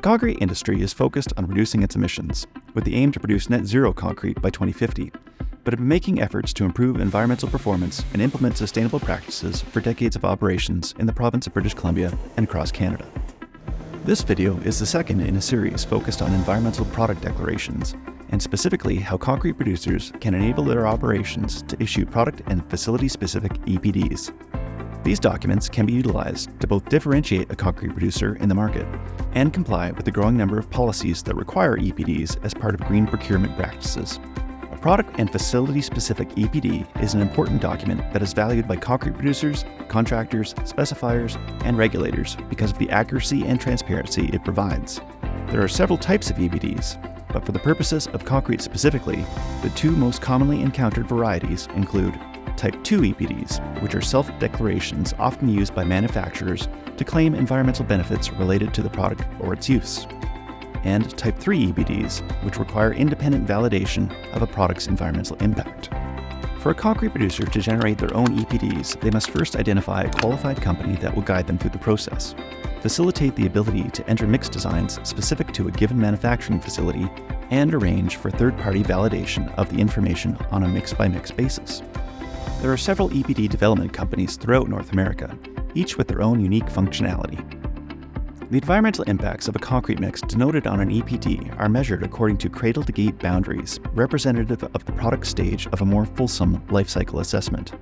The concrete industry is focused on reducing its emissions, with the aim to produce net zero concrete by 2050, but have been making efforts to improve environmental performance and implement sustainable practices for decades of operations in the province of British Columbia and across Canada. This video is the second in a series focused on environmental product declarations, and specifically how concrete producers can enable their operations to issue product and facility-specific EPDs. These documents can be utilized to both differentiate a concrete producer in the market and comply with the growing number of policies that require EPDs as part of green procurement practices. A product and facility-specific EPD is an important document that is valued by concrete producers, contractors, specifiers, and regulators because of the accuracy and transparency it provides. There are several types of EPDs, but for the purposes of concrete specifically, the two most commonly encountered varieties include Type 2 EPDs, which are self-declarations often used by manufacturers to claim environmental benefits related to the product or its use, and Type 3 EPDs, which require independent validation of a product's environmental impact. For a concrete producer to generate their own EPDs, they must first identify a qualified company that will guide them through the process, facilitate the ability to enter mix designs specific to a given manufacturing facility, and arrange for third-party validation of the information on a mix-by-mix basis. There are several EPD development companies throughout North America, each with their own unique functionality. The environmental impacts of a concrete mix denoted on an EPD are measured according to cradle-to-gate boundaries, representative of the product stage of a more fulsome life cycle assessment,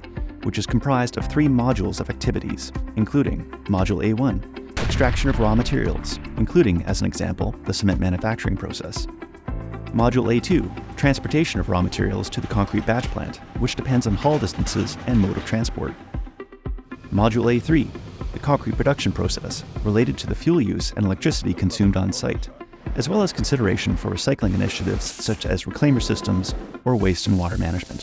which is comprised of 3 modules of activities, including Module A1, extraction of raw materials, including, as an example, the cement manufacturing process. Module A2, transportation of raw materials to the concrete batch plant, which depends on haul distances and mode of transport. Module A3, the concrete production process, related to the fuel use and electricity consumed on site, as well as consideration for recycling initiatives such as reclaimer systems or waste and water management.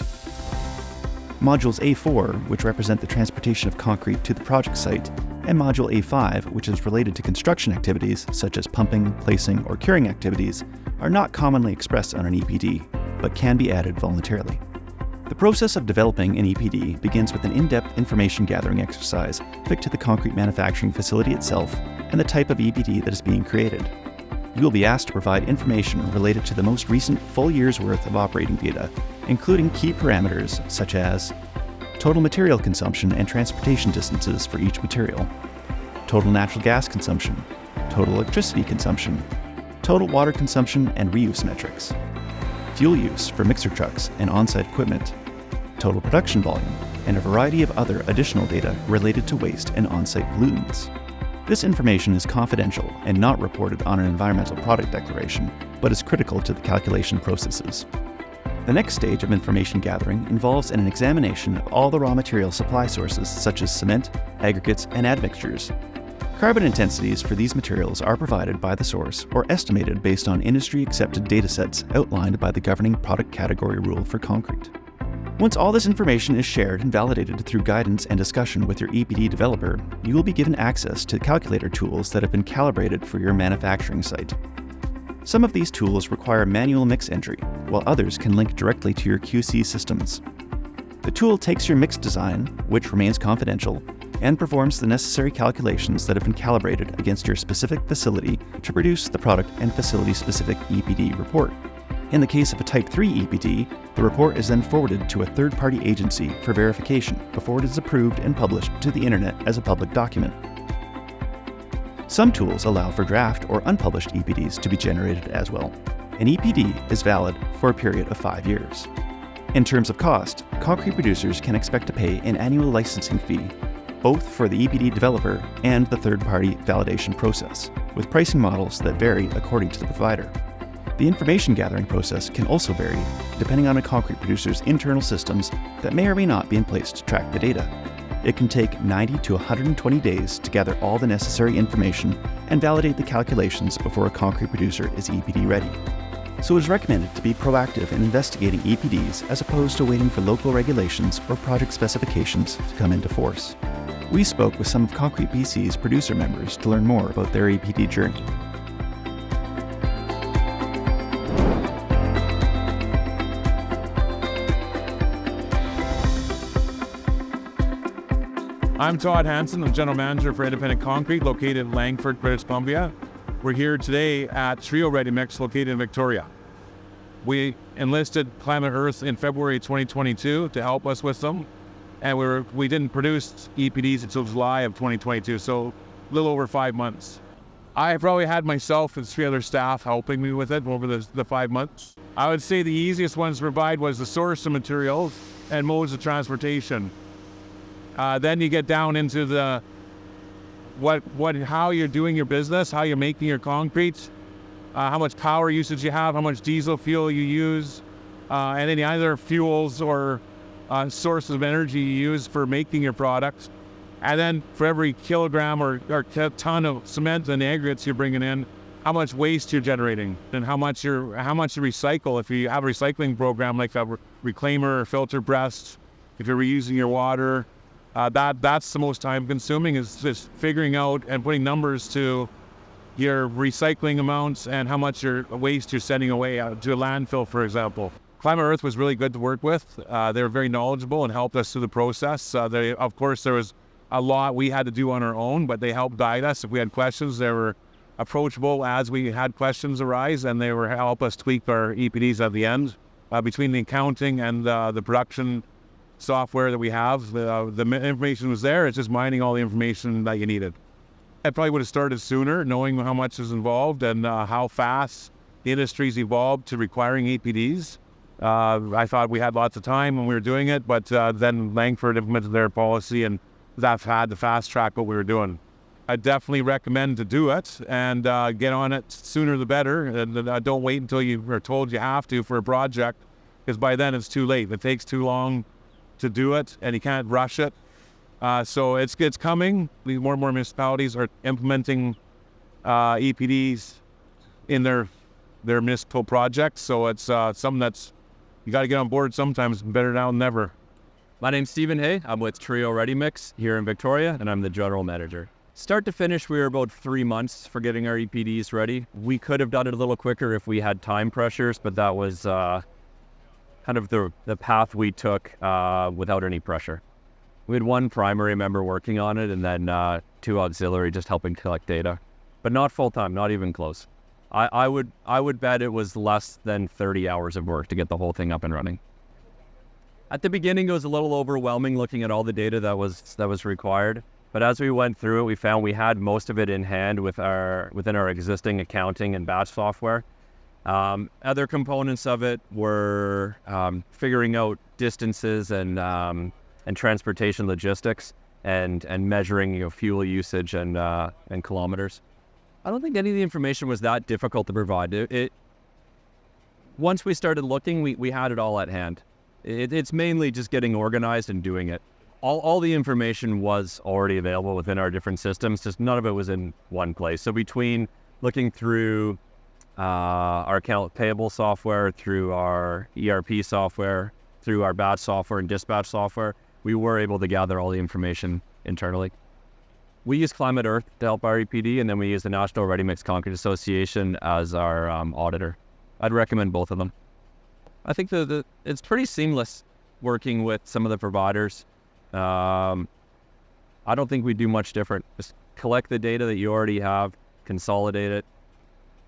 Modules A4, which represent the transportation of concrete to the project site, and Module A5, which is related to construction activities such as pumping, placing, or curing activities, are not commonly expressed on an EPD, but can be added voluntarily. The process of developing an EPD begins with an in-depth information gathering exercise specific to the concrete manufacturing facility itself and the type of EPD that is being created. You will be asked to provide information related to the most recent full year's worth of operating data, including key parameters such as total material consumption and transportation distances for each material, total natural gas consumption, total electricity consumption, total water consumption and reuse metrics, fuel use for mixer trucks and on-site equipment, total production volume, and a variety of other additional data related to waste and on-site pollutants. This information is confidential and not reported on an environmental product declaration, but is critical to the calculation processes. The next stage of information gathering involves an examination of all the raw material supply sources such as cement, aggregates, and admixtures. Carbon intensities for these materials are provided by the source or estimated based on industry-accepted datasets outlined by the governing product category rule for concrete. Once all this information is shared and validated through guidance and discussion with your EPD developer, you will be given access to calculator tools that have been calibrated for your manufacturing site. Some of these tools require manual mix entry, while others can link directly to your QC systems. The tool takes your mix design, which remains confidential, and performs the necessary calculations that have been calibrated against your specific facility to produce the product and facility-specific EPD report. In the case of a Type 3 EPD, the report is then forwarded to a third-party agency for verification before it is approved and published to the internet as a public document. Some tools allow for draft or unpublished EPDs to be generated as well. An EPD is valid for a period of 5 years. In terms of cost, concrete producers can expect to pay an annual licensing fee, both for the EPD developer and the third-party validation process, with pricing models that vary according to the provider. The information gathering process can also vary, depending on a concrete producer's internal systems that may or may not be in place to track the data. It can take 90 to 120 days to gather all the necessary information and validate the calculations before a concrete producer is EPD ready. So it is recommended to be proactive in investigating EPDs as opposed to waiting for local regulations or project specifications to come into force. We spoke with some of Concrete BC's producer members to learn more about their EPD journey. I'm Todd Hansen. I'm General Manager for Independent Concrete located in Langford, British Columbia. We're here today at Trio Ready Mix located in Victoria. We enlisted Climate Earth in February 2022 to help us with them. And we didn't produce EPDs until July of 2022, so a little over 5 months. I probably had myself and 3 other staff helping me with it over the 5 months. I would say the easiest ones to provide was the source of materials and modes of transportation. Then you get down into the how you're doing your business, how you're making your concrete, how much power usage you have, how much diesel fuel you use, and any other fuels or sources of energy you use for making your product. And then for every kilogram or ton of cement and aggregates you're bringing in, how much waste you're generating and how much you recycle. If you have a recycling program like a reclaimer or filter breast, if you're reusing your water, that's the most time consuming, is just figuring out and putting numbers to your recycling amounts and how much your waste you're sending away to a landfill, for example. Climate Earth was really good to work with. They were very knowledgeable and helped us through the process. Of course, there was a lot we had to do on our own, but they helped guide us. If we had questions, they were approachable as we had questions arise, and they were help us tweak our EPDs at the end. Between the accounting and the production software that we have, the information was there. It's just mining all the information that you needed. I probably would have started sooner, knowing how much is involved and how fast the industry's evolved to requiring EPDs. I thought we had lots of time when we were doing it, but then Langford implemented their policy and that had to fast track what we were doing. I definitely recommend to do it and get on it sooner the better. And don't wait until you are told you have to for a project, because by then it's too late. It takes too long to do it and you can't rush it. So it's coming. More and more municipalities are implementing EPDs in their municipal projects. So it's something that's, you got to get on board sometimes, better now than never. My name's Stephen Hay. I'm with Trio Ready Mix here in Victoria, and I'm the general manager. Start to finish, we were about 3 months for getting our EPDs ready. We could have done it a little quicker if we had time pressures, but that was kind of the path we took without any pressure. We had 1 primary member working on it, and then 2 auxiliary just helping collect data, but not full time, not even close. I would bet it was less than 30 hours of work to get the whole thing up and running. At the beginning, it was a little overwhelming looking at all the data that was required. But as we went through it, we found we had most of it in hand within our existing accounting and batch software. Other components of it were figuring out distances and transportation logistics and measuring fuel usage and kilometers. I don't think any of the information was that difficult to provide. Once we started looking, we had it all at hand. It's mainly just getting organized and doing it. All the information was already available within our different systems, just none of it was in one place. So between looking through our account payable software, through our ERP software, through our batch software and dispatch software, we were able to gather all the information internally. We use Climate Earth to help our EPD, and then we use the National Ready Mix Concrete Association as our auditor. I'd recommend both of them. I think it's pretty seamless working with some of the providers. I don't think we do much different. Just collect the data that you already have, consolidate it,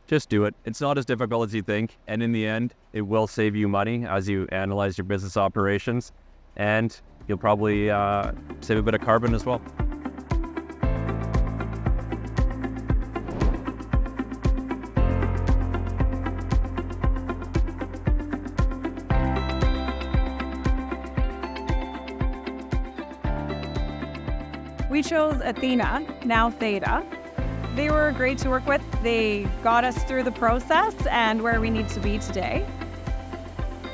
just do it. It's not as difficult as you think, and in the end, it will save you money as you analyze your business operations, and you'll probably save a bit of carbon as well. We chose Athena, now Theta. They were great to work with. They got us through the process and where we need to be today.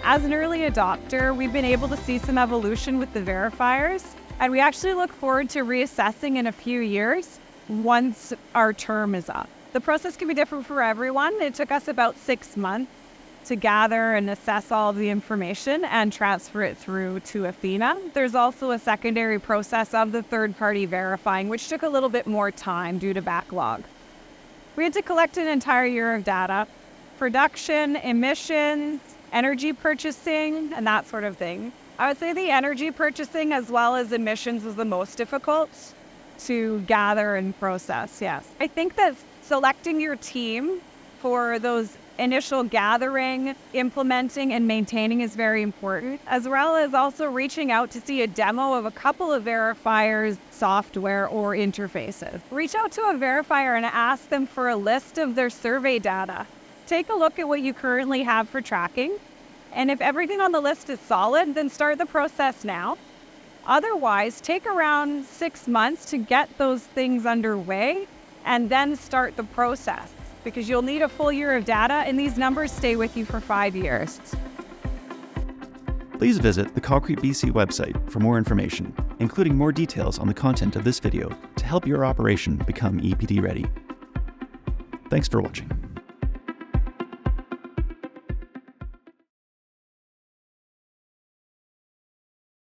As an early adopter, we've been able to see some evolution with the verifiers, and we actually look forward to reassessing in a few years once our term is up. The process can be different for everyone. It took us about 6 months to gather and assess all of the information and transfer it through to Athena. There's also a secondary process of the third-party verifying, which took a little bit more time due to backlog. We had to collect an entire year of data, production, emissions, energy purchasing, and that sort of thing. I would say the energy purchasing as well as emissions was the most difficult to gather and process, yes. I think that Selecting your team for those initial gathering, implementing, and maintaining is very important, as well as also reaching out to see a demo of a couple of verifiers, software, or interfaces. Reach out to a verifier and ask them for a list of their survey data. Take a look at what you currently have for tracking, and if everything on the list is solid, then start the process now. Otherwise, take around 6 months to get those things underway and then start the process, because you'll need a full year of data, and these numbers stay with you for 5 years. Please visit the Concrete BC website for more information, including more details on the content of this video to help your operation become EPD ready. Thanks for watching.